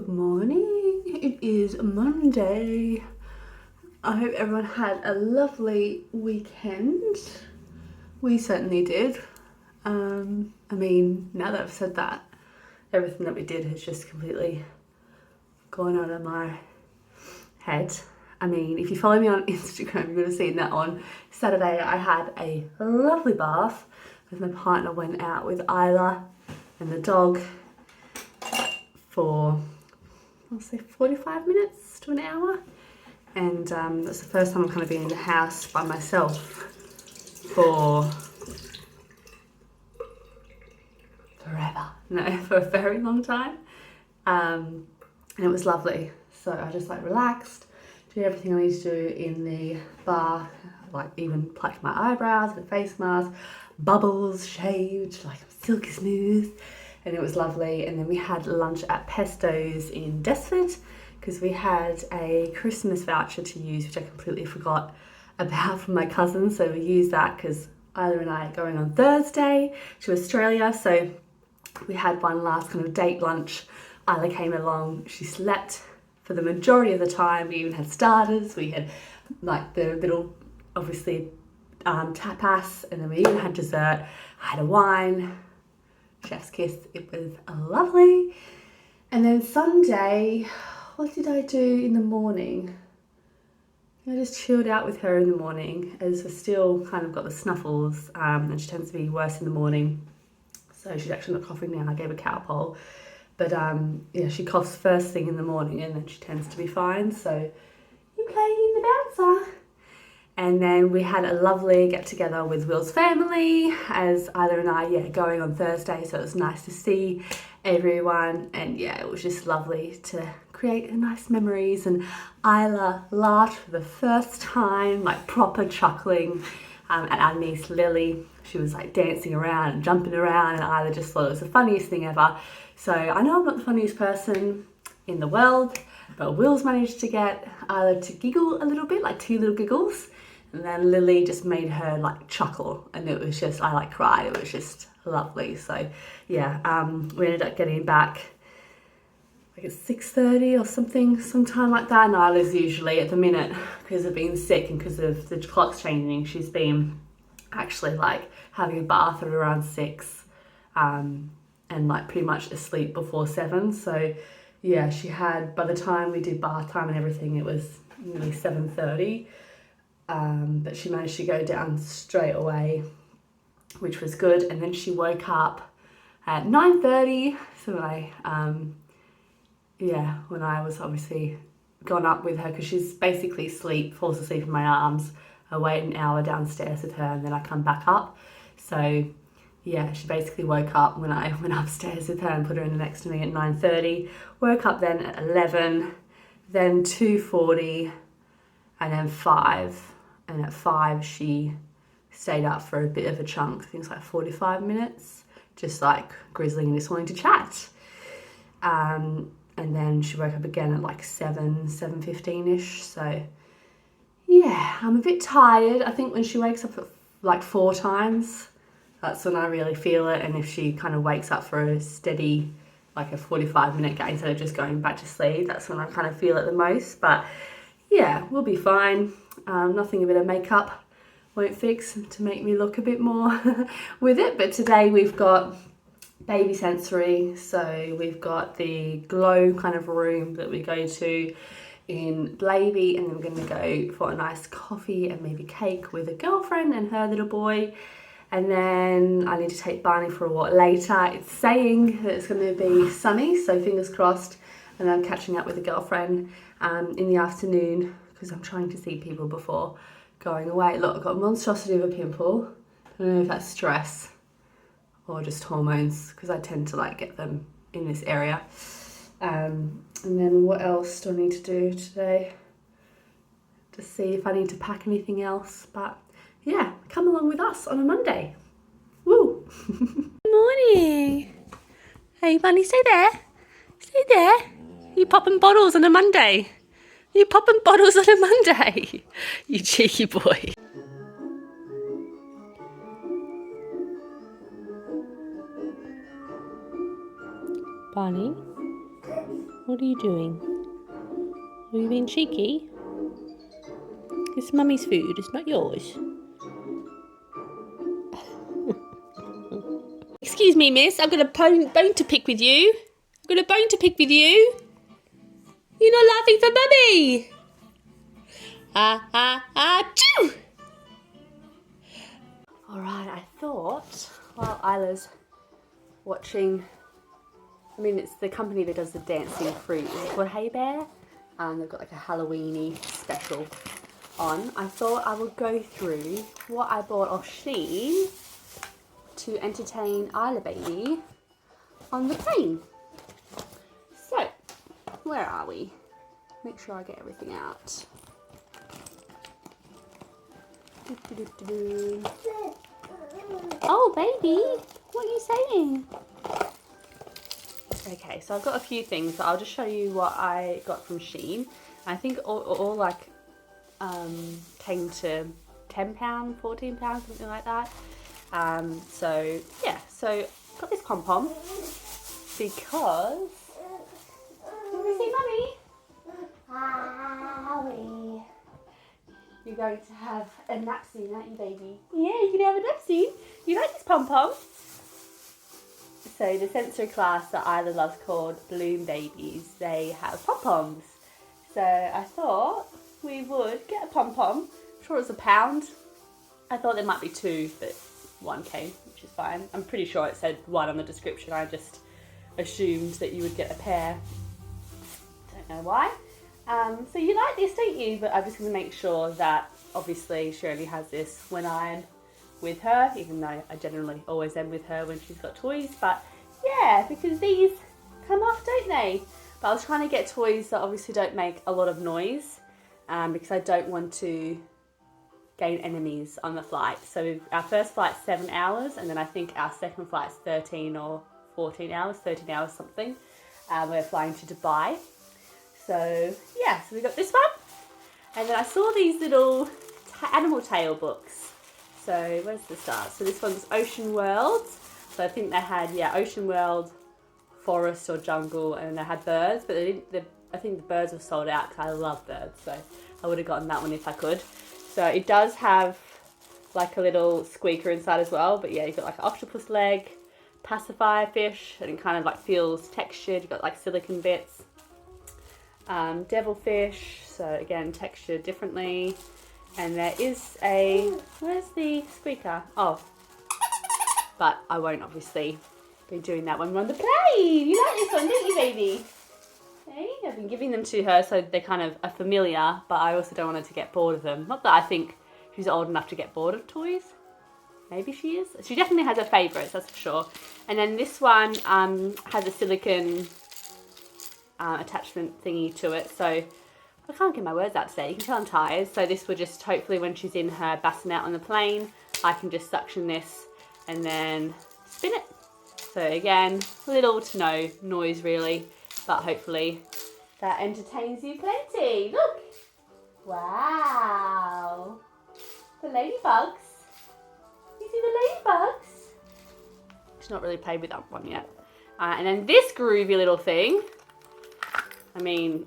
Good morning. It is Monday. I hope everyone had a lovely weekend. We certainly did. I mean, now that I've said that, everything that we did has just completely gone out of my head. I mean, if you follow me on Instagram, you would have seen that on Saturday I had a lovely bath as my partner went out with Isla and the dog for, I'll say 45 minutes to an hour. And that's the first time I've kind of been in the house by myself for forever. No, for a very long time. And it was lovely. So I just like relaxed, did everything I need to do in the bath, like even plucked my eyebrows, the face mask, bubbles, shaved, like silky smooth. And it was lovely. And then we had lunch at Pesto's in Desford because we had a Christmas voucher to use, which I completely forgot about from my cousin. So we used that because Isla and I are going on Thursday to Australia. So we had one last kind of date lunch. Isla came along, she slept for the majority of the time. We even had starters, we had like the little, obviously, tapas, and then we even had dessert. I had a wine, chef's kiss, it was lovely. And then Sunday, what did I do in the morning? I just chilled out with her in the morning as we're still kind of got the snuffles, and she tends to be worse in the morning. So she's actually not coughing now, I gave her Calpol. But yeah, she coughs first thing in the morning and then she tends to be fine. So you playing in the bouncer. And then we had a lovely get together with Will's family as Isla and I, going on Thursday. So it was nice to see everyone. And yeah, it was just lovely to create nice memories. And Isla laughed for the first time, like proper chuckling at our niece Lily. She was like dancing around and jumping around, and Isla just thought it was the funniest thing ever. So I know I'm not the funniest person in the world, but Will's managed to get Isla to giggle a little bit, like 2 little giggles. And then Lily just made her like chuckle, and it was just, I like cried. It was just lovely. So yeah, we ended up getting back like at 6:30 or something, sometime like that. And Isla's usually at the minute, because of being sick and because of the clocks changing, she's been actually like having a bath at around 6, and like pretty much asleep before 7. So yeah, she had, by the time we did bath time and everything, it was nearly 7:30. But she managed to go down straight away, which was good. And then she woke up at 9:30. So when I was obviously gone up with her, because she's basically falls asleep in my arms. I wait an hour downstairs with her and then I come back up. So yeah, she basically woke up when I went upstairs with her and put her in next to me at 9:30. Woke up then at 11, then 2:40, and then 5. And at 5 she stayed up for a bit of a chunk, I think it's like 45 minutes, just like grizzling and just wanting to chat. And then she woke up again at like 7:15ish. So yeah, I'm a bit tired. I think when she wakes up like 4 times, that's when I really feel it. And if she kind of wakes up for a steady, like a 45-minute gap instead of just going back to sleep, that's when I kind of feel it the most. But yeah, we'll be fine. Nothing a bit of makeup won't fix to make me look a bit more with it. But today we've got baby sensory. So we've got the glow kind of room that we go to in Blavey, and then we're going to go for a nice coffee and maybe cake with a girlfriend and her little boy. And then I need to take Barney for a walk later. It's saying that it's going to be sunny, so fingers crossed. And then I'm catching up with a girlfriend in the afternoon because I'm trying to see people before going away. Look, I've got a monstrosity of a pimple. I don't know if that's stress or just hormones, because I tend to like get them in this area. And then what else do I need to do today? To see if I need to pack anything else. But yeah, come along with us on a Monday. Woo! Good morning. Hey, Bunny, stay there. Stay there. You popping bottles on a Monday? You popping bottles on a Monday? You cheeky boy. Bunny, What are you doing? Are you being cheeky? It's Mummy's food, it's not yours. Excuse me, miss, I've got a bone to pick with you. I've got a bone to pick with you. You're not laughing for Mummy. Achoo! Alright, I thought while Isla's watching, I mean, it's the company that does the dancing fruit. It's called Hey Bear. They've got like a Halloweeny special on. I thought I would go through what I bought off Shein to entertain Isla Baby on the plane. So, where are we? Make sure I get everything out. Oh, baby, what are you saying? Okay, so I've got a few things. So I'll just show you what I got from Shein. I think all like came to £10, £14, something like that. So yeah, so got this pom pom because you want to see Mummy? You're going to have a nap soon, aren't you, baby? Yeah, you're gonna have a nap soon. You like this pom pom? So the sensory class that Isla loves called Balloon Babies, they have pom-poms. So I thought we would get a pom-pom. I'm sure it's £1. I thought there might be two, but one came, which is fine. I'm pretty sure it said one on the description. I just assumed that you would get a pair. Don't know why. So you like this, don't you? But I'm just going to make sure that obviously she only has this when I'm with her, even though I generally always am with her when she's got toys. But yeah, because these come off, don't they? But I was trying to get toys that obviously don't make a lot of noise, because I don't want to gain enemies on the flight. So our first flight's 7 hours, and then I think our second flight's 13 or 14 hours, 13 hours something. We're flying to Dubai. So yeah, so we got this one. And then I saw these little animal tale books. So where's the start? So this one's Ocean World. So I think they had, yeah, Ocean World, forest or jungle, and they had birds, but they didn't. I think the birds were sold out because I love birds, so I would have gotten that one if I could. So it does have like a little squeaker inside as well, but yeah, you've got like an octopus leg, pacifier fish, and it kind of like feels textured. You've got like silicone bits. Devilfish, so again textured differently. And there is a, where's the squeaker? Oh, but I won't obviously be doing that when we're on the plane. You like this one, don't you, baby? Hey, I've been giving them to her so they kind of are familiar, but I also don't want her to get bored of them. Not that I think she's old enough to get bored of toys. Maybe she is. She definitely has her favourites, that's for sure. And then this one has a silicone attachment thingy to it, so I can't get my words out today. You can tell I'm tired. So this will just, hopefully when she's in her bassinet on the plane, I can just suction this and then spin it. So again, little to no noise really, but hopefully that entertains you plenty. Look! Wow! The ladybugs. You see the ladybugs? She's not really played with that one yet. And then this groovy little thing, I mean,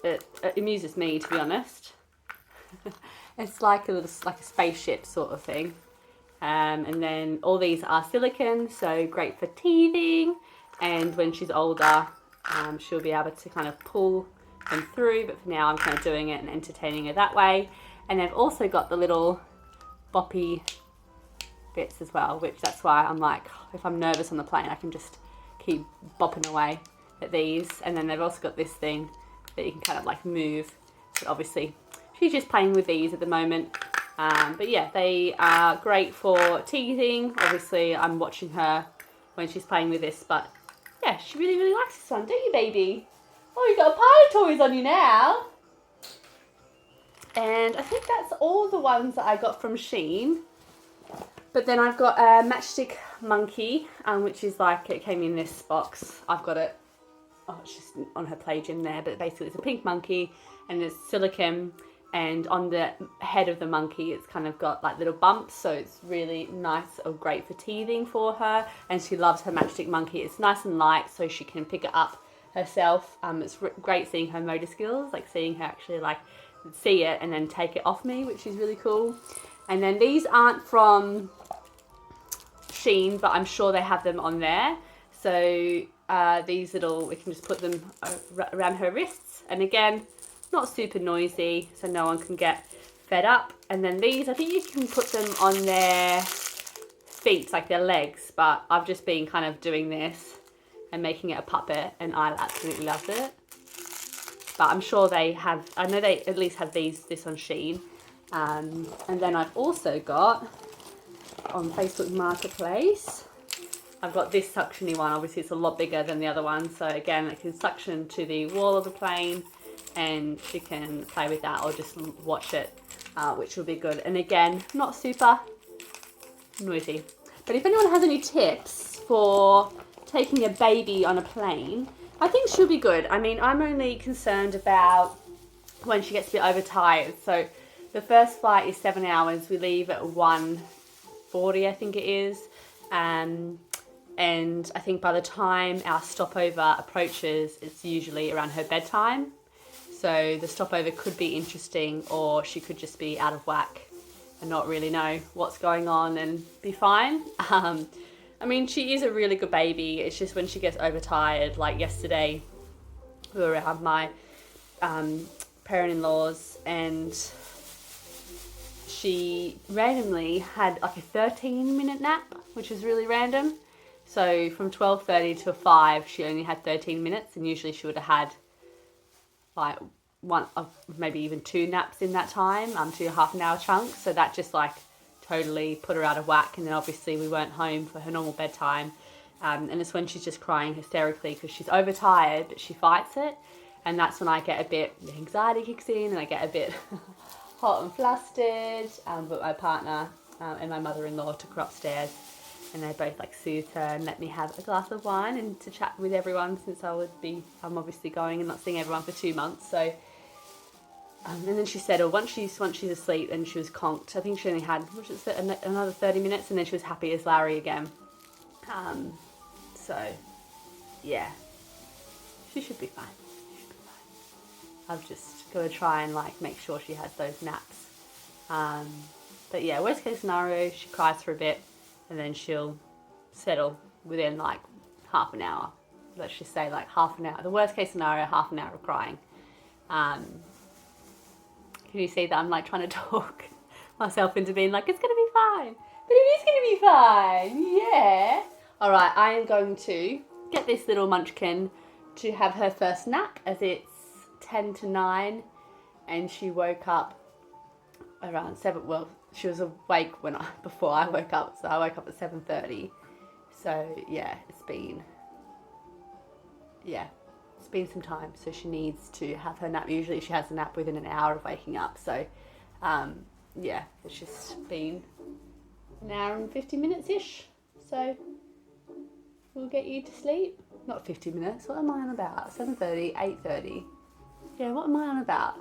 it amuses me, to be honest. It's like a spaceship sort of thing. And then all these are silicone, so great for teething. And when she's older, she'll be able to kind of pull them through. But for now, I'm kind of doing it and entertaining her that way. And they've also got the little boppy bits as well, which that's why I'm like, if I'm nervous on the plane, I can just keep bopping away at these. And then they've also got this thing that you can kind of like move. But obviously, she's just playing with these at the moment. But yeah, they are great for teething. Obviously, I'm watching her when she's playing with this, but yeah, she really, really likes this one, don't you, baby? Oh, you've got a pile of toys on you now. And I think that's all the ones that I got from Shein. But then I've got a Matchstick Monkey, which is like, it came in this box. I've got it, oh, it's just on her play gym there, but basically it's a pink monkey and it's silicone. And on the head of the monkey, it's kind of got like little bumps, so it's really nice or great for teething for her. And she loves her Matchstick Monkey. It's nice and light, so she can pick it up herself. It's great seeing her motor skills, like seeing her actually like see it and then take it off me, which is really cool. And then these aren't from Shein, but I'm sure they have them on there. So these little, we can just put them around her wrists. And again, not super noisy, so no one can get fed up. And then these, I think you can put them on their feet, like their legs, but I've just been kind of doing this and making it a puppet, and I absolutely loved it. But I'm sure they have, I know they at least have this on Shein. And then I've also got on Facebook Marketplace, I've got this suctiony one. Obviously it's a lot bigger than the other one, so again it can suction to the wall of the plane and she can play with that or just watch it, which will be good. And again, not super noisy. But if anyone has any tips for taking a baby on a plane, I think she'll be good. I mean, I'm only concerned about when she gets a bit overtired. So the first flight is 7 hours. We leave at 1:40, I think it is. And I think by the time our stopover approaches, it's usually around her bedtime. So the stopover could be interesting, or she could just be out of whack and not really know what's going on and be fine. I mean, she is a really good baby. It's just when she gets overtired, like yesterday, we were around my parent-in-laws and she randomly had like a 13-minute nap, which was really random. So from 12:30 to 5, she only had 13 minutes, and usually she would have had like one of maybe even 2 naps in that time, 2.5 hour chunks. So that just like totally put her out of whack. And then obviously we weren't home for her normal bedtime. And it's when she's just crying hysterically because she's overtired, but she fights it. And that's when I get a bit, the anxiety kicks in and I get a bit hot and flustered. But my partner and my mother-in-law took her upstairs and they both like soothed her and let me have a glass of wine and to chat with everyone, since I'm obviously going and not seeing everyone for 2 months. So and then she settled. Once she's asleep and she was conked. I think she only had another 30 minutes and then she was happy as Larry again. So yeah, she should be fine. I've just got to try and like make sure she has those naps. But yeah, worst case scenario, she cries for a bit and then she'll settle within like half an hour. Let's just say like half an hour. The worst case scenario, half an hour of crying. Can you see that I'm like trying to talk myself into being like, it's going to be fine. But it is going to be fine. Yeah. All right, I am going to get this little munchkin to have her first nap, as it's 10 to 9 and she woke up around 7. Well, she was awake before I woke up, so I woke up at 7:30. So yeah, it's been some time. So she needs to have her nap. Usually she has a nap within an hour of waking up. So yeah, it's just been an hour and 50 minutes ish. So we'll get you to sleep. Not 50 minutes. What am I on about? 7:30, 8:30. Yeah, what am I on about?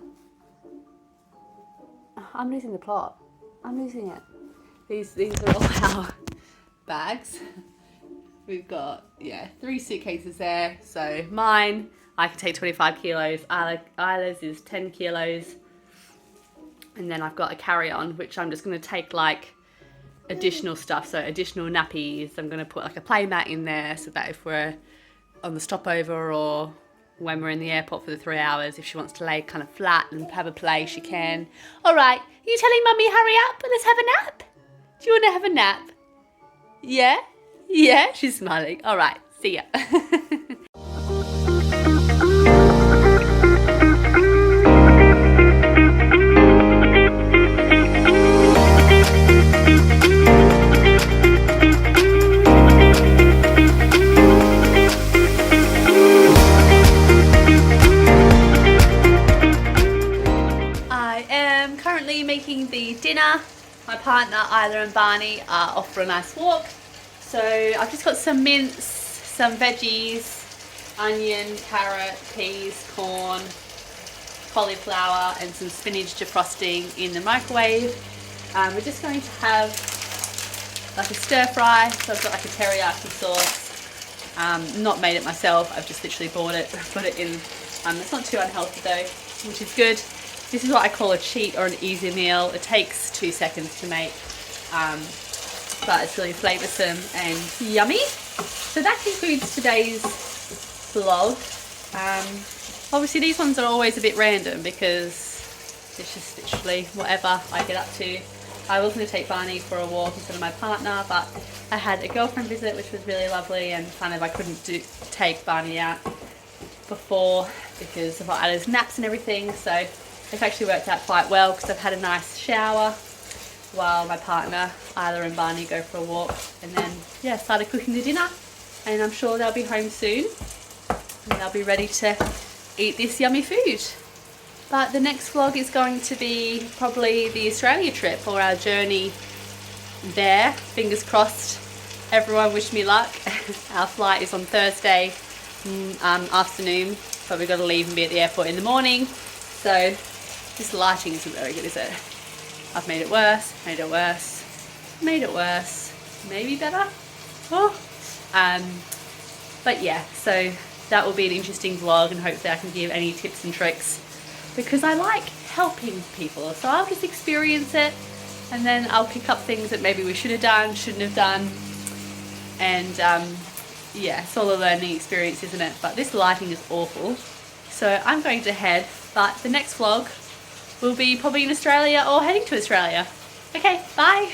I'm losing the plot. I'm losing it. These are all our bags. We've got, 3 suitcases there. So mine, I can take 25 kilos. Isla's is 10 kilos. And then I've got a carry-on, which I'm just going to take like additional stuff. So additional nappies. I'm going to put like a play mat in there so that if we're on the stopover or when we're in the airport for the 3 hours, if she wants to lay kind of flat and have a play, she can. All right, you telling Mummy hurry up? Let's have a nap. Do you want to have a nap? Yeah? Yeah? She's smiling. All right, see ya. Making the dinner. My partner Isla and Barney are off for a nice walk, so I've just got some mince, some veggies, onion, carrot, peas, corn, cauliflower and some spinach defrosting in the microwave. We're just going to have like a stir fry, so I've got like a teriyaki sauce Not made it myself, I've just literally bought it, put it in. It's not too unhealthy though, which is good. This is what I call a cheat or an easy meal. It takes 2 seconds to make, but it's really flavoursome and yummy. So that concludes today's vlog. Obviously these ones are always a bit random because it's just literally whatever I get up to. I was going to take Barney for a walk instead of my partner, but I had a girlfriend visit which was really lovely, and kind of I couldn't take Barney out before because of Isla's naps and everything, so it's actually worked out quite well because I've had a nice shower while my partner, Isla and Barney, go for a walk, and then yeah, started cooking the dinner, and I'm sure they'll be home soon and they'll be ready to eat this yummy food. But the next vlog is going to be probably the Australia trip, or our journey there. Fingers crossed. Everyone wish me luck. Our flight is on Thursday afternoon, but we've got to leave and be at the airport in the morning. So this lighting isn't very good, is it? I've made it worse, made it worse, made it worse, maybe better. Oh. But yeah, so that will be an interesting vlog, and hopefully I can give any tips and tricks because I like helping people. So I'll just experience it, and then I'll pick up things that maybe we should have done, shouldn't have done, and yeah, it's all a learning experience, isn't it? But this lighting is awful, so I'm going to head, but the next vlog will be probably in Australia or heading to Australia. Okay, bye!